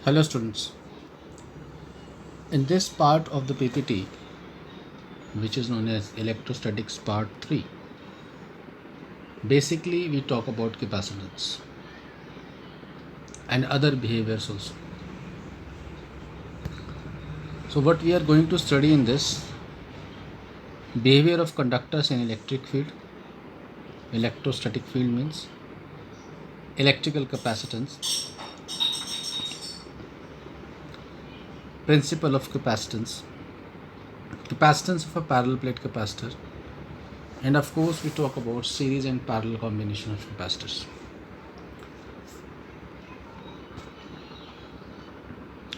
Hello students, in this part of the PPT which is known as electrostatics part 3, basically we talk about capacitance and other behaviors also. So what we are going to study in this behavior of conductors in electric field. Electrostatic field means electrical capacitance, principle of capacitance, capacitance of a parallel plate capacitor, and of course we talk about series and parallel combination of capacitors.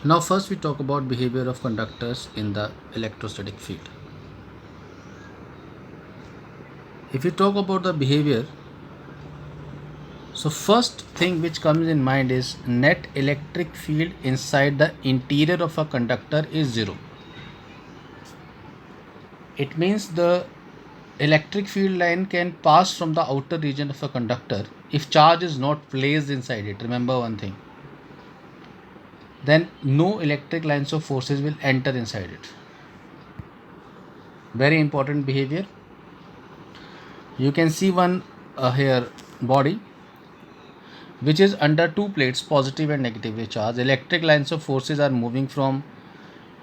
Now first we talk about behavior of conductors in the electrostatic field. If you talk about the behavior, so first thing which comes in mind is net electric field inside the interior of a conductor is zero. It means the electric field line can pass from the outer region of a conductor if charge is not placed inside it. Remember one thing. Then no electric lines of forces will enter inside it. Very important behavior. You can see one here body which is under two plates, positive and negatively charged. Electric lines of forces are moving from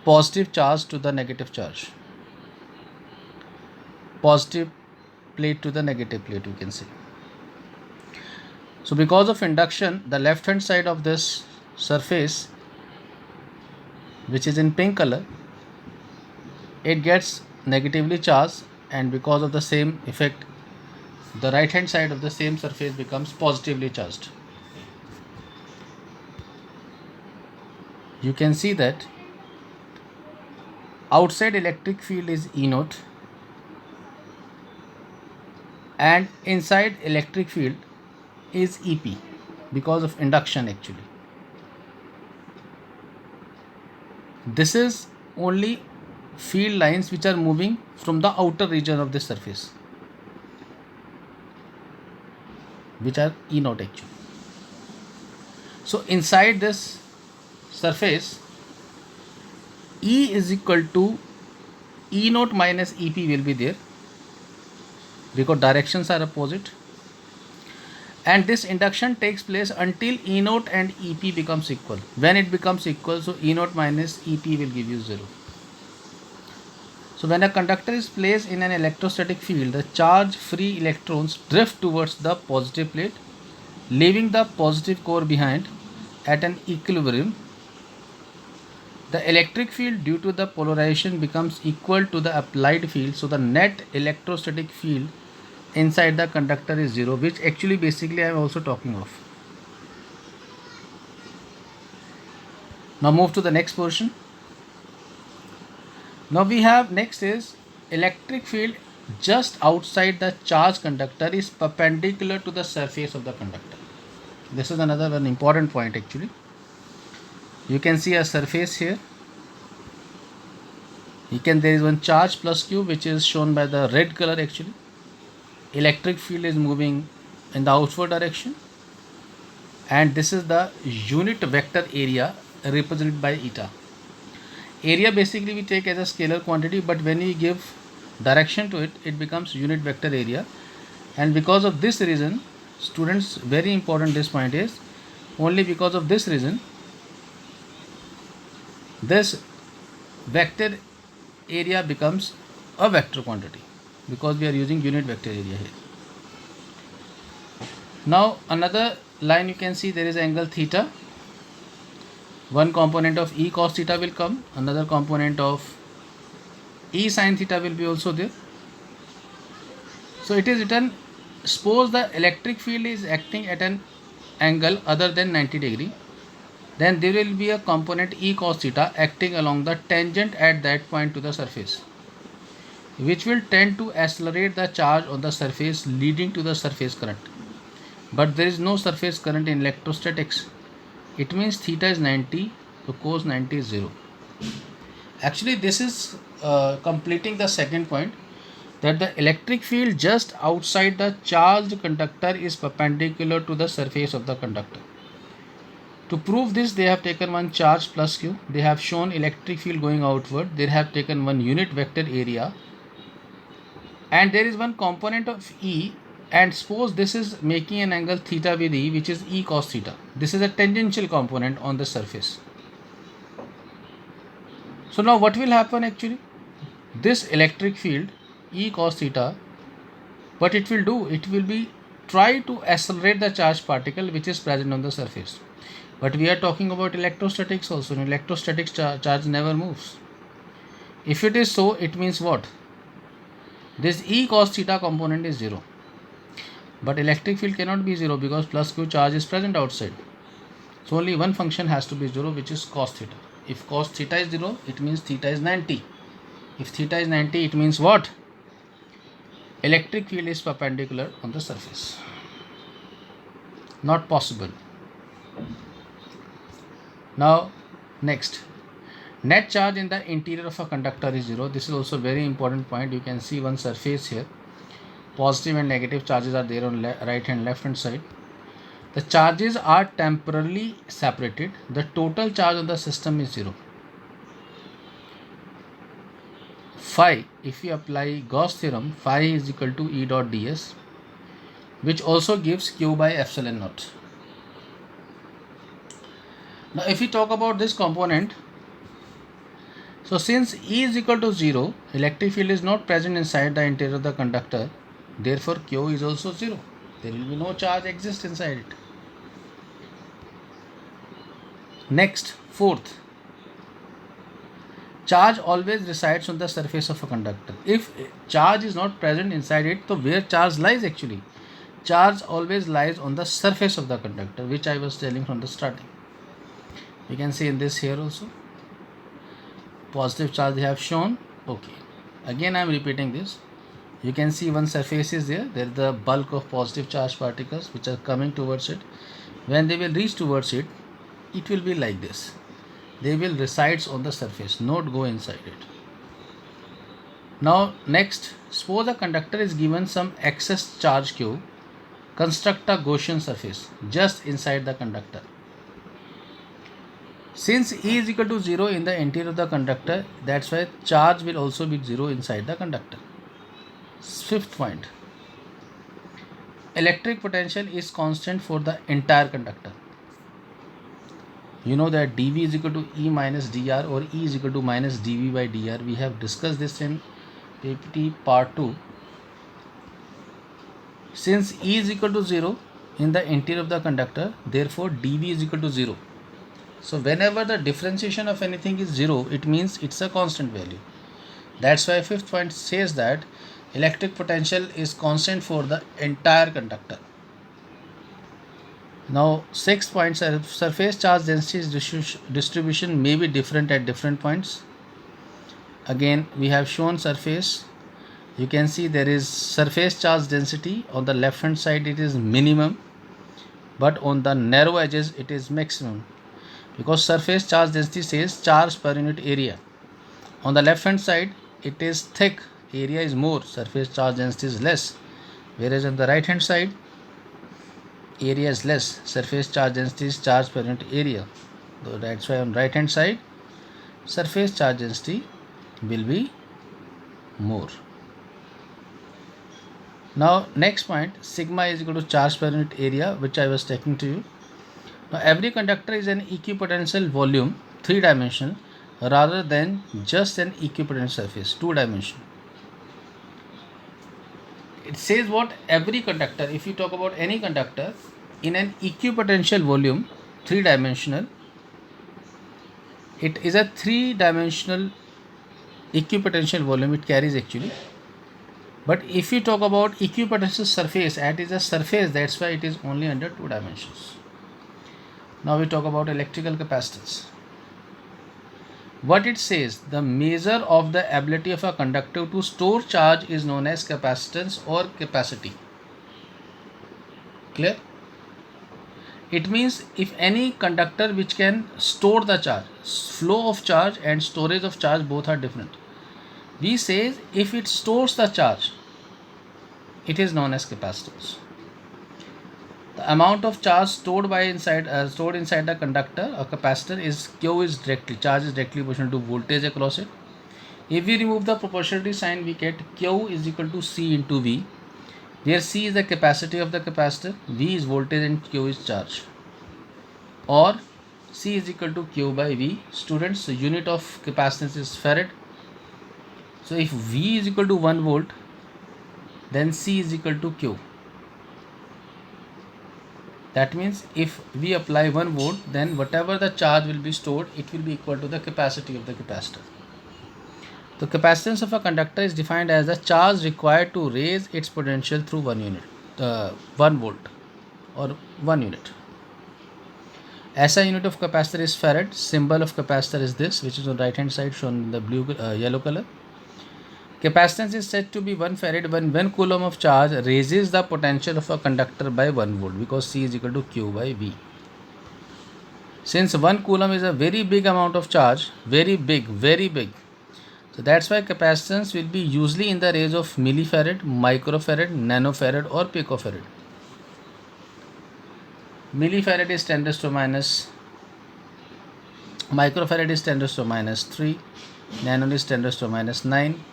positive charge to the negative charge. Positive plate to the negative plate, you can see. So because of induction, the left hand side of this surface, which is in pink color, it gets negatively charged, and because of the same effect, the right hand side of the same surface becomes positively charged. You can see that outside electric field is E naught and inside electric field is EP because of induction actually. This is only field lines which are moving from the outer region of the surface, which are E naught actually. So inside this surface, E is equal to E naught minus EP will be there because directions are opposite, and this induction takes place until E naught and EP becomes equal. When it becomes equal, so E naught minus EP will give you 0. So when a conductor is placed in an electrostatic field, the charge free electrons drift towards the positive plate, leaving the positive core behind at an equilibrium. The electric field due to the polarization becomes equal to the applied field, so the net electrostatic field inside the conductor is 0, which actually basically I am also talking of. Now move to the next portion. Now we have next is electric field just outside the charged conductor is perpendicular to the surface of the conductor. This is another one important point actually. You can see a surface here. There is one charge plus q which is shown by the red color actually. Electric field is moving in the outward direction, and this is the unit vector area represented by eta. Area basically we take as a scalar quantity, but when we give direction to it, it becomes unit vector area. And because of this reason, students, very important this point is, only because of this reason, this vector area becomes a vector quantity because we are using unit vector area here. Now another line you can see, there is angle theta. One component of E cos theta will come, another component of E sin theta will be also there. So it is written, suppose the electric field is acting at an angle other than 90 degree, then there will be a component E cos theta acting along the tangent at that point to the surface, which will tend to accelerate the charge on the surface, leading to the surface current. But there is no surface current in electrostatics. It means theta is 90, so cos 90 is 0. Actually this is completing the second point, that the electric field just outside the charged conductor is perpendicular to the surface of the conductor. To prove this, they have taken one charge plus q, they have shown electric field going outward, they have taken one unit vector area, and there is one component of E, and suppose this is making an angle theta with E, which is E cos theta. This is a tangential component on the surface. So now what will happen actually? This electric field E cos theta, what it will do, it will be try to accelerate the charged particle which is present on the surface. But we are talking about electrostatics also. In electrostatics, charge never moves. If it is so, it means what? This E cos theta component is 0. But electric field cannot be 0 because plus q charge is present outside. So only one function has to be 0, which is cos theta. If cos theta is 0, it means theta is 90. If theta is 90, it means what? Electric field is perpendicular on the surface. Not possible. Now, next. Net charge in the interior of a conductor is 0. This is also a very important point. You can see one surface here. Positive and negative charges are there on right and left hand side. The charges are temporarily separated. The total charge on the system is 0. Phi, if we apply Gauss theorem, phi is equal to E dot ds, which also gives q by epsilon naught. Now if we talk about this component, so since E is equal to 0, electric field is not present inside the interior of the conductor, therefore q is also 0. There will be no charge exist inside it. Next, fourth. Charge always resides on the surface of a conductor. If charge is not present inside it, so where charge lies actually? Charge always lies on the surface of the conductor, which I was telling from the starting. You can see in this here also. Positive charge they have shown. Okay. Again I am repeating this. You can see one surface is there. There is the bulk of positive charge particles which are coming towards it. When they will reach towards it, it will be like this. They will resides on the surface, not go inside it. Now next, suppose a conductor is given some excess charge q, construct a Gaussian surface just inside the conductor. Since E is equal to 0 in the interior of the conductor, that's why charge will also be 0 inside the conductor. Fifth point, electric potential is constant for the entire conductor. You know that dV is equal to E minus dr, or E is equal to minus dV by dr. We have discussed this in PPT part 2. Since E is equal to 0 in the interior of the conductor, therefore dV is equal to 0. So whenever the differentiation of anything is 0, it means it's a constant value. That's why fifth point says that electric potential is constant for the entire conductor. Now sixth point, surface charge density distribution may be different at different points. Again we have shown surface. You can see there is surface charge density. On the left hand side it is minimum, but on the narrow edges it is maximum, because surface charge density says charge per unit area. On the left hand side it is thick, area is more, surface charge density is less, whereas on the right hand side area is less, surface charge density is charge per unit area. So that's why on right hand side surface charge density will be more. Now next point, sigma is equal to charge per unit area, which I was taking to you. Now every conductor is an equipotential volume, 3-dimensional, rather than just an equipotential surface, 2-dimensional. It says what? Every conductor, if you talk about any conductor in an equipotential volume, 3-dimensional, it is a 3-dimensional equipotential volume it carries actually. But if you talk about equipotential surface, it is a surface, that's why it is only under 2 dimensions. Now we talk about electrical capacitance. What it says, the measure of the ability of a conductor to store charge is known as capacitance or capacity. Clear? It means if any conductor which can store the charge, flow of charge and storage of charge both are different. We say if it stores the charge, it is known as capacitance. The amount of charge stored inside the conductor or capacitor is Q is charge is directly proportional to voltage across it. If we remove the proportionality sign, we get Q is equal to C into V, where C is the capacity of the capacitor, V is voltage and Q is charge. Or C is equal to Q by V. Students, the unit of capacitance is farad. So if V is equal to 1 volt, then C is equal to Q. That means if we apply 1 volt, then whatever the charge will be stored, it will be equal to the capacity of the capacitor. The capacitance of a conductor is defined as the charge required to raise its potential through 1 volt or 1 unit. SI unit of capacitor is farad. Symbol of capacitor is this, which is on right hand side shown in the yellow color. Capacitance is said to be 1 farad when 1 coulomb of charge raises the potential of a conductor by 1 volt, because C is equal to Q by V. Since 1 coulomb is a very big amount of charge, very big, so that's why capacitance will be usually in the range of millifarad, microfarad, nanofarad or picofarad. Millifarad is 10 raised to minus, microfarad is 10 raised to minus 3, nano is 10 raised to minus 9,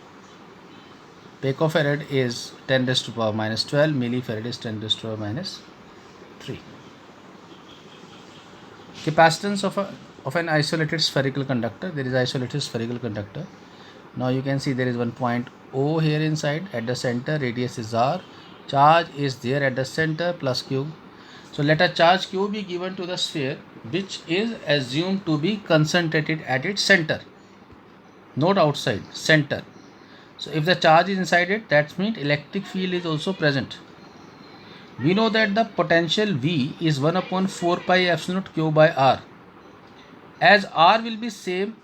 picofarad is 10 raised to power minus 12, millifarad is 10 raised to power minus 3. Capacitance of an isolated spherical conductor. There is isolated spherical conductor. Now you can see there is one point O here inside. At the center, radius is R. Charge is there at the center plus Q. So let a charge Q be given to the sphere, which is assumed to be concentrated at its center, not outside, center. So if the charge is inside it, that means electric field is also present. We know that the potential V is 1 upon 4 pi epsilon naught Q by R. As R will be same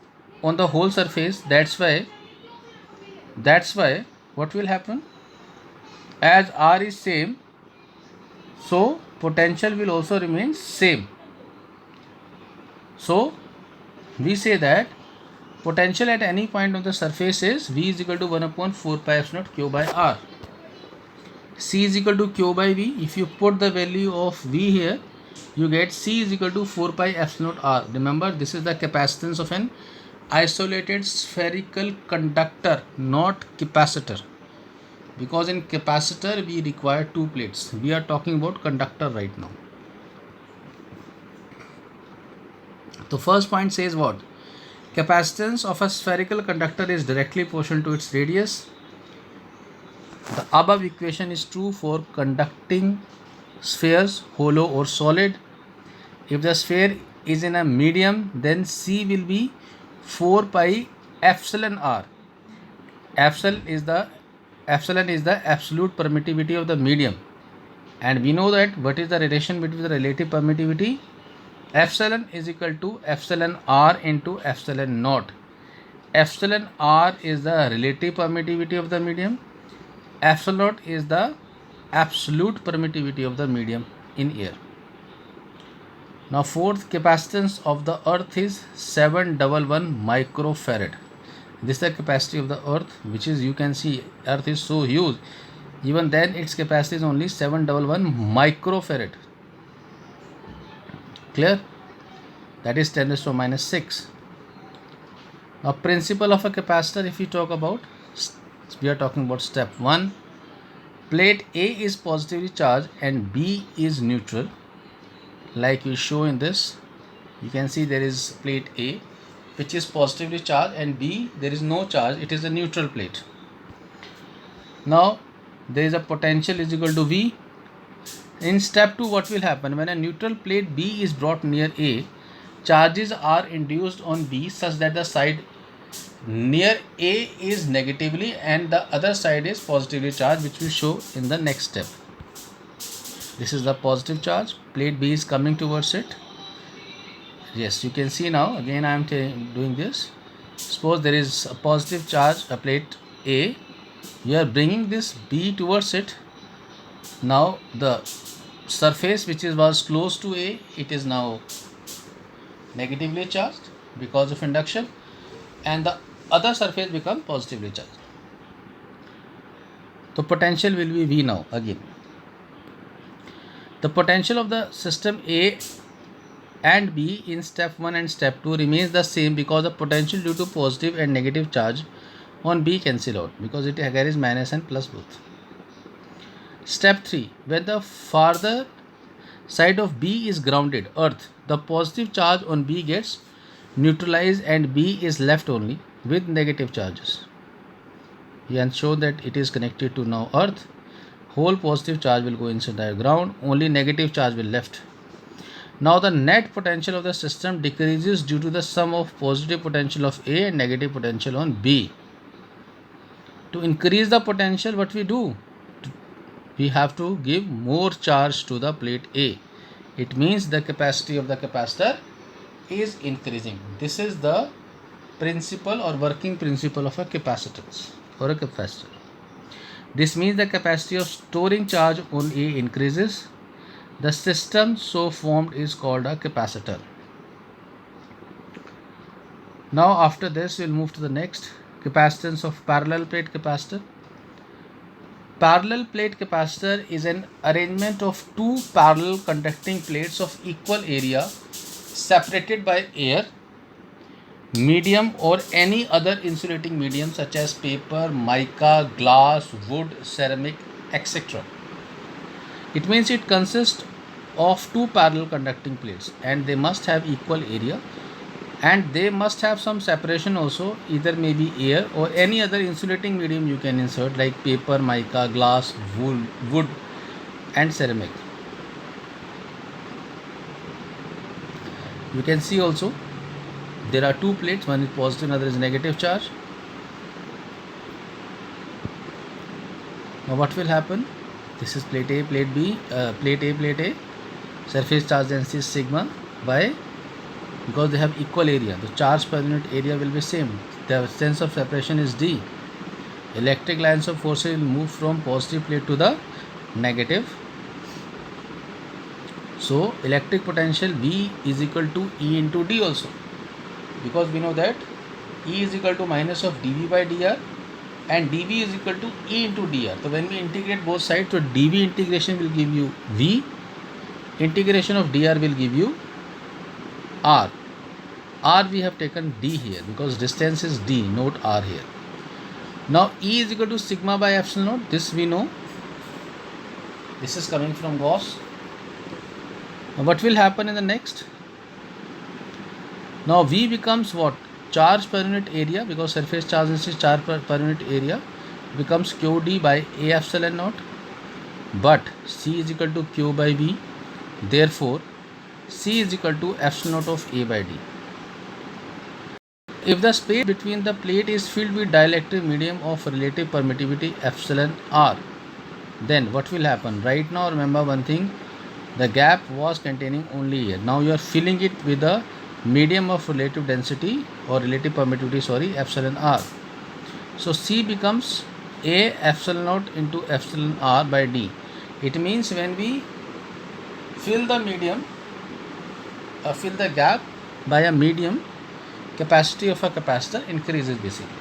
on the whole surface, that's why what will happen? As R is same, so potential will also remain same. So we say that potential at any point on the surface is V is equal to 1 upon 4 pi epsilon naught Q by R. C is equal to Q by V. If you put the value of V here, you get C is equal to 4 pi epsilon naught R. Remember, this is the capacitance of an isolated spherical conductor, not capacitor, because in capacitor we require 2 plates. We are talking about conductor right now. The first point says what? Capacitance of a spherical conductor is directly proportional to its radius. The above equation is true for conducting spheres, hollow or solid. If the sphere is in a medium, then C will be 4 pi epsilon R. Epsilon is the absolute permittivity of the medium, and we know that what is the relation between the relative permittivity? Epsilon is equal to epsilon R into epsilon naught. Epsilon R is the relative permittivity of the medium. Epsilon naught is the absolute permittivity of the medium in air. Now fourth, capacitance of the earth is 711 microfarad. This is the capacity of the earth, which is, you can see earth is so huge, even then its capacity is only 711 microfarad. Clear? That is 10 raised to minus 6. Now principle of a capacitor, if we talk about, we are talking about step 1. Plate A is positively charged and B is neutral. Like we show in this, you can see there is plate A which is positively charged and B there is no charge, it is a neutral plate. Now there is a potential is equal to V. In step 2, what will happen? When a neutral plate B is brought near A, charges are induced on B such that the side near A is negatively and the other side is positively charged, which we show in the next step. This is the positive charge, plate B is coming towards it. Yes, you can see now, again I am doing this. Suppose there is a positive charge, a plate A, you are bringing this B towards it. Now the surface which was close to A, it is now negatively charged because of induction, and the other surface become positively charged. So potential will be V now again. The potential of the system A and B in step 1 and step 2 remains the same because the potential due to positive and negative charge on B cancel out because it carries minus and plus both. Step 3. When the farther side of B is grounded, earth, the positive charge on B gets neutralized and B is left only with negative charges. We can show that it is connected to now earth. Whole positive charge will go inside the ground, only negative charge will left. Now the net potential of the system decreases due to the sum of positive potential of A and negative potential on B. To increase the potential, what we do? We have to give more charge to the plate A. It means the capacity of the capacitor is increasing. This is the principle or working principle of a capacitance or a capacitor. This means the capacity of storing charge on A increases. The system so formed is called a capacitor. Now after this we will move to the next, capacitance of parallel plate capacitor. Parallel plate capacitor is an arrangement of two parallel conducting plates of equal area separated by air, medium or any other insulating medium such as paper, mica, glass, wood, ceramic, etc. It means it consists of two parallel conducting plates and they must have equal area and they must have some separation also, either maybe air or any other insulating medium you can insert like paper, mica, glass, wood and ceramic. You can see also there are two plates, one is positive, another is negative charge. Now what will happen? This is plate A, plate B, plate A, surface charge density is sigma by, because they have equal area, the charge per unit area will be same. The sense of separation is D. Electric lines of forces will move from positive plate to the negative. So electric potential V is equal to E into D also, because we know that E is equal to minus of dV by dr and dV is equal to E into dr. So when we integrate both sides, so dV integration will give you V, integration of dr will give you R. R we have taken D here because distance is D, not R here. Now E is equal to sigma by epsilon naught. This we know. This is coming from Gauss. Now what will happen in the next? Now V becomes what? Charge per unit area, because surface charge is charge per unit area, becomes QD by A epsilon naught. But C is equal to Q by V. Therefore C is equal to epsilon naught of A by D. If the space between the plate is filled with dielectric medium of relative permittivity epsilon R, then what will happen? Right now remember one thing, the gap was containing only air. Now you are filling it with a medium of relative density or relative permittivity, epsilon R. So C becomes A epsilon naught into epsilon R by D. It means when we fill the medium, fill the gap by a medium, capacity of a capacitor increases basically.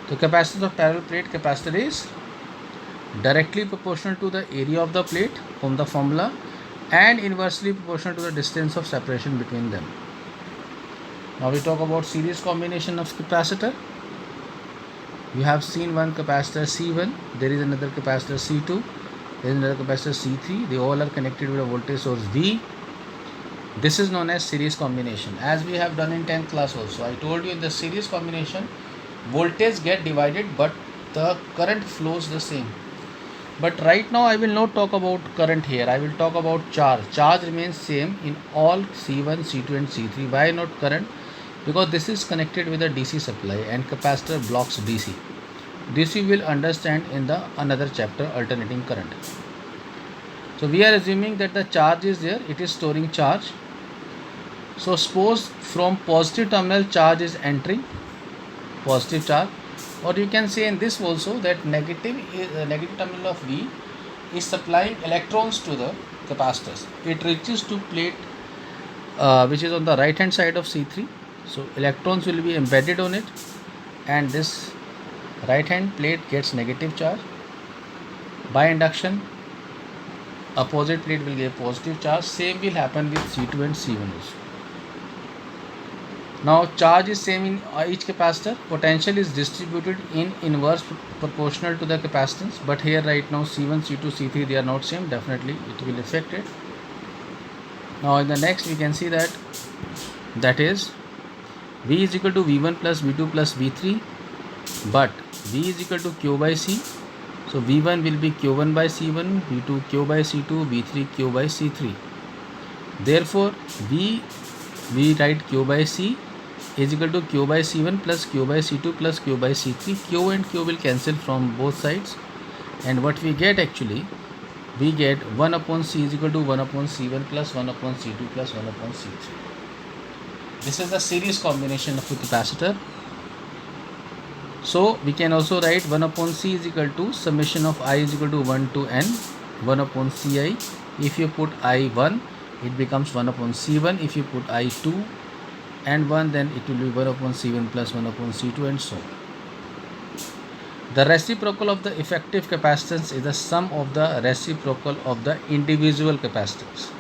The capacitance of parallel plate capacitor is directly proportional to the area of the plate from the formula and inversely proportional to the distance of separation between them. Now we talk about series combination of capacitor. You have seen one capacitor C1, there is another capacitor C2, there is another capacitor C3. They all are connected with a voltage source V. This is known as series combination, as we have done in 10th class also. I told you in the series combination voltage get divided but the current flows the same. But right now I will not talk about current here, I will talk about charge. Charge remains same in all C1, C2 and C3. Why not current? Because this is connected with a DC supply and capacitor blocks DC. This you will understand in the another chapter, alternating current. So we are assuming that the charge is there, it is storing charge. So suppose from positive terminal charge is entering, positive charge, or you can say in this also that negative terminal of V is supplying electrons to the capacitors. It reaches to plate which is on the right hand side of C3. So electrons will be embedded on it and this right hand plate gets negative charge. By induction opposite plate will give positive charge. Same will happen with C2 and C1 also. Now charge is same in each capacitor. Potential is distributed in inverse proportional to the capacitance, but here right now C1, C2, C3 they are not same. Definitely it will affect it. Now in the next we can see that is V is equal to V1 plus V2 plus V3, but V is equal to Q by C. So V1 will be Q1 by C1, V2 Q by C2, V3 Q by C3. Therefore we write Q by C is equal to Q by C1 plus Q by C2 plus Q by C3. Q and Q will cancel from both sides, and what we get actually, we get 1 upon C is equal to 1 upon C1 plus 1 upon C2 plus 1 upon C3. This is the series combination of a capacitor. So we can also write 1 upon C is equal to summation of I is equal to 1 to N 1 upon Ci. If you put I1, it becomes 1 upon C1. If you put I2 and 1, then it will be 1 upon C1 plus 1 upon C2 and so on. The reciprocal of the effective capacitance is the sum of the reciprocal of the individual capacitance.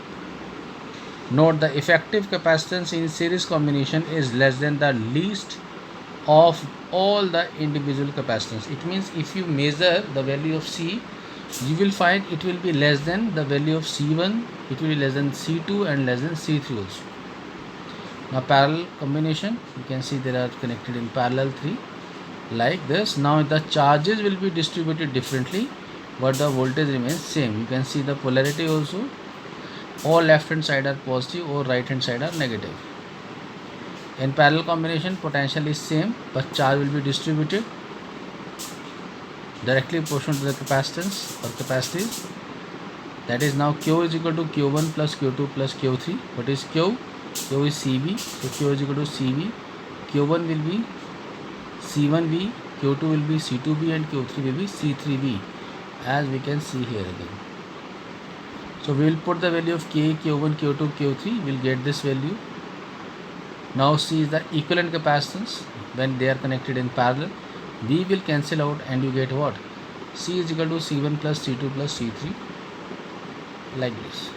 Note, the effective capacitance in series combination is less than the least of all the individual capacitance. It means if you measure the value of C, you will find it will be less than the value of C1, it will be less than C2 and less than C3 also. Now parallel combination, you can see they are connected in parallel 3 like this. Now the charges will be distributed differently, but the voltage remains same. You can see the polarity also. All left hand side are positive or right hand side are negative. In parallel combination, potential is same, but charge will be distributed directly proportional to the capacitance or capacities. That is, now Q is equal to Q1 plus Q2 plus Q3. What is Q? Q is CV. So Q is equal to CV. Q1 will be C1V, Q2 will be C2V, and Q3 will be C3V, as we can see here again. So we will put the value of K, Q1, Q2, Q3. We will get this value. Now C is the equivalent capacitance when they are connected in parallel. V will cancel out and you get what? C is equal to C1 plus C2 plus C3 like this.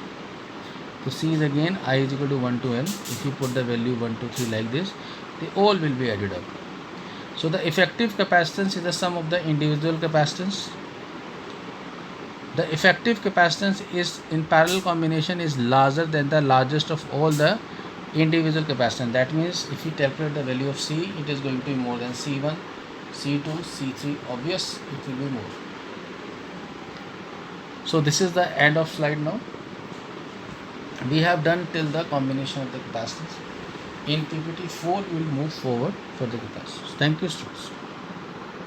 So C is again I is equal to 1 to N. If you put the value 1, 2, 3 like this, they all will be added up. So the effective capacitance is the sum of the individual capacitance. The effective capacitance is in parallel combination is larger than the largest of all the individual capacitance. That means if you calculate the value of C, it is going to be more than C1, C2, C3. Obvious, it will be more. So this is the end of slide now. We have done till the combination of the capacitance. In PPT 4, we will move forward for the capacitance. Thank you, students.